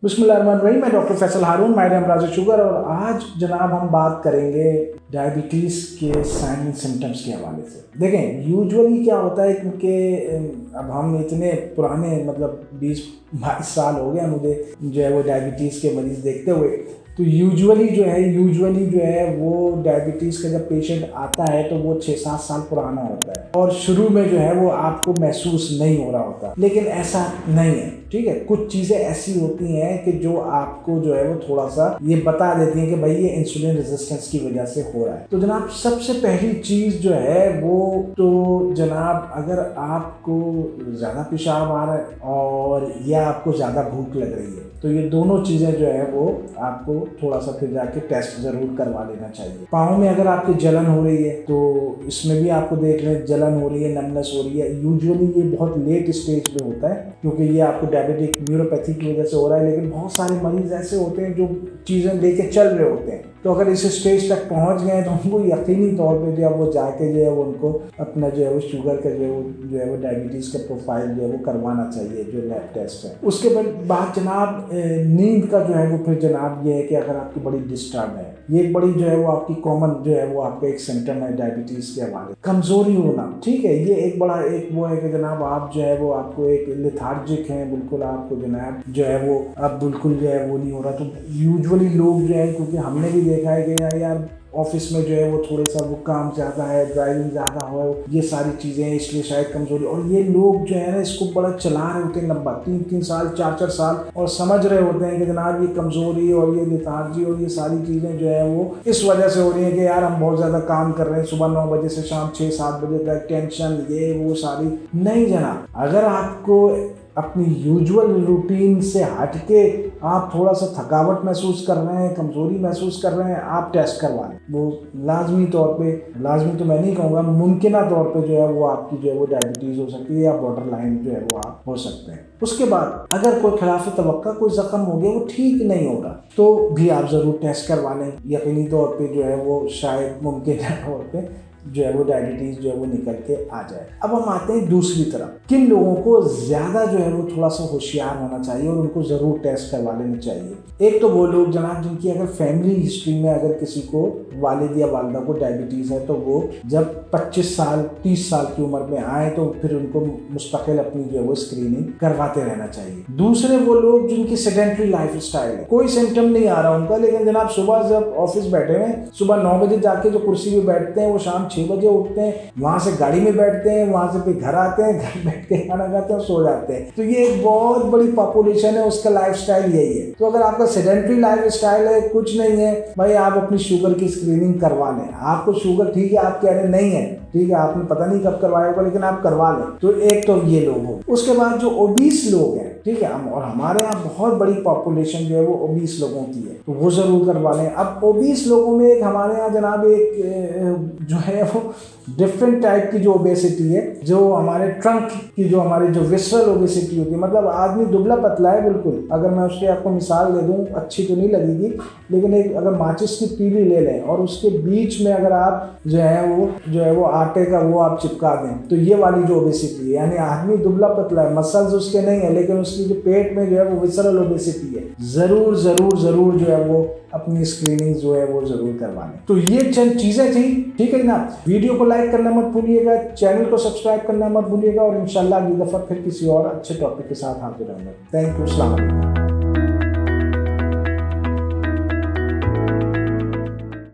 बिस्मिल्लाहिर्रहमानिर्रहीम। मैं डॉक्टर फैसल हारून, माहिर अमराज शुगर, और आज जनाब हम बात करेंगे डायबिटीज़ के साइन एंड सिम्टम्स के हवाले से। देखें, यूजुअली क्या होता है, क्योंकि अब हम इतने पुराने मतलब 20-22 साल हो गए मुझे जो है वो डायबिटीज़ के मरीज़ देखते हुए, तो यूजुअली जो है वो डायबिटीज़ का जब पेशेंट आता है तो वो 6-7 साल पुराना होता है और शुरू में जो है वो आपको महसूस नहीं हो रहा होता, लेकिन ऐसा नहीं है। ठीक है, कुछ चीज़ें ऐसी होती हैं कि जो आपको जो है वो थोड़ा सा ये बता देती हैं कि भाई ये इंसुलिन रेजिस्टेंस की वजह से हो रहा है। तो जनाब सबसे पहली चीज़ जो है वो तो जनाब, अगर आपको ज़्यादा पेशाब आ रहा है और या आपको ज़्यादा भूख लग रही है, तो ये दोनों चीज़ें जो है वो आपको थोड़ा सा फिर जाके टेस्ट ज़रूर करवा लेना चाहिए। पाँव में अगर आपकी जलन हो रही है तो इसमें भी आपको देख लें, जलन हो रही है, नमनेस हो रही है। यूजुअली ये बहुत लेट स्टेज पे होता है क्योंकि ये आपको डायबिटिक न्यूरोपैथी की वजह से हो रहा है, लेकिन बहुत सारे मरीज़ ऐसे होते हैं जो चीज़ें लेके चल रहे होते हैं, तो अगर इस स्टेज तक पहुंच गए तो उनको यकीनी तौर पे जो है वो जाके जो है वो उनको अपना जो है वो शुगर का जो है वो डायबिटीज़ का प्रोफाइल जो है वो करवाना चाहिए, जो लैब टेस्ट है। उसके बाद जनाब नींद का जो है वो फिर जनाब ये है कि अगर आपकी बड़ी डिस्टर्ब है, ये एक बड़ी जो है वो आपकी कॉमन जो है वो आपका एक सिम्टम है डायबिटीज़ के हवाले। कमज़ोरी होना, ठीक है, ये एक बड़ा एक वो है कि जनाब आप जो है वो आपको एक लेथार्जिक हैं, बिल्कुल आपको जनाब जो है वो अब बिल्कुल जो है वो नहीं हो रहा। तो यूजुअली लोग जो है, क्योंकि हमने भी देखा है कि यार ऑफिस में जो है वो थोड़ा सा वो काम ज़्यादा है, ड्राइविंग ज़्यादा हो, ये सारी चीज़ें हैं, इसलिए शायद कमज़ोरी। और ये लोग जो है ना इसको बड़ा चला रहे होते हैं लंबा, 3-3 साल 4-4 साल, और समझ रहे होते हैं कि जनाब ये कमज़ोरी और ये लेथार्जी और ये सारी चीज़ें जो है वो इस वजह से हो रही है कि यार हम बहुत ज़्यादा काम कर रहे हैं, सुबह 9 बजे से शाम 6-7 बजे तक, टेंशन ये वो सारी। नहीं जनाब, अगर आपको अपनी यूजुअल रूटीन से हटके आप थोड़ा सा थकावट महसूस कर रहे हैं, कमज़ोरी महसूस कर रहे हैं, आप टेस्ट करवा लें। वो लाजमी तौर पे, लाजमी तो मैं नहीं कहूँगा, मुमकिना तौर पे जो है वो आपकी जो है वो डायबिटीज़ हो सकती है या बॉर्डर लाइन जो है वो आप हो सकते हैं। उसके बाद अगर कोई खिलाफ तवक्का कोई ज़ख्म हो गया, वो ठीक नहीं हो रहा, तो भी आप ज़रूर टेस्ट करवा लें। यकीनी तौर पर जो है वो शायद मुमकिन तौर पर जो है वो डायबिटीज़ जो है वो निकल के आ जाए। अब हम आते हैं दूसरी तरफ, किन लोगों को ज़्यादा जो है वो थोड़ा सा होशियार होना चाहिए और उनको ज़रूर टेस्ट करवा लेना चाहिए। एक तो वो लोग जनाब जिनकी अगर फैमिली हिस्ट्री में अगर किसी को वालिद या वालिदा को डायबिटीज़ है, तो वो जब 25 साल 30 साल की उम्र में आए तो फिर उनको मुस्तकिल अपनी जो है वो स्क्रीनिंग करवाते रहना चाहिए। दूसरे वो लोग जिनकी सेडेंटरी लाइफ स्टाइल है, कोई सिम्टम नहीं आ रहा उनका, लेकिन जनाब सुबह जब ऑफिस बैठे हुए, सुबह 9 बजे जाके जो कुर्सी पे बैठते हैं वो शाम 6 बजे उठते हैं, वहां से गाड़ी में बैठते हैं, वहां से फिर घर आते हैं, घर बैठ के खाना खाते हैं और सो जाते हैं। तो ये एक बहुत बड़ी पॉपुलेशन है, उसका लाइफस्टाइल यही है। तो अगर आपका सेडेंटरी लाइफस्टाइल है, कुछ नहीं है भाई, आप अपनी शुगर की स्क्रीनिंग करवा लें। आपको शुगर ठीक है, आप कह रहे नहीं है, ठीक है, आपने पता नहीं कब करवाया होगा, लेकिन आप करवा लें। तो एक तो ये लोग हो। उसके बाद जो ओबीस लोग हैं, ठीक है, और हमारे यहाँ बहुत बड़ी पॉपुलेशन जो है वो ओबीस लोगों की है, तो वो ज़रूर करवा लें। अब ओबीस लोगों में एक हमारे यहाँ जनाब एक जो है वो डिफरेंट टाइप की जो ओबेसिटी है, जो हमारे ट्रंक की जो हमारी जो विसरल ओबेसिटी होती है, मतलब आदमी दुबला पतला है बिल्कुल। अगर मैं उसकी आपको मिसाल दे दूँ, अच्छी तो नहीं लगेगी, लेकिन एक अगर माचिस की तीली ले लें और उसके बीच में अगर आप जो है वो आटे का वो आप चिपका दें, तो ये वाली जो ओबेसिटी है, यानी आदमी दुबला पतला है, मसल्स उसके नहीं है, लेकिन उसकी जो पेट में जो है वो विसरल ओबेसिटी है। ज़रूर ज़रूर ज़रूर जो है वो अपनी स्क्रीनिंग जो है वो ज़रूर करवाएं। तो ये चंद चीज़ें थी, ठीक है ना। वीडियो को लाइक करना मत भूलिएगा, चैनल को सब्सक्राइब करना मत भूलिएगा, और इंशाल्लाह अगली दफ़ा फिर किसी और अच्छे टॉपिक के साथ हाजिर होंगे। थैंक यू, अस्सलाम वालेकुम।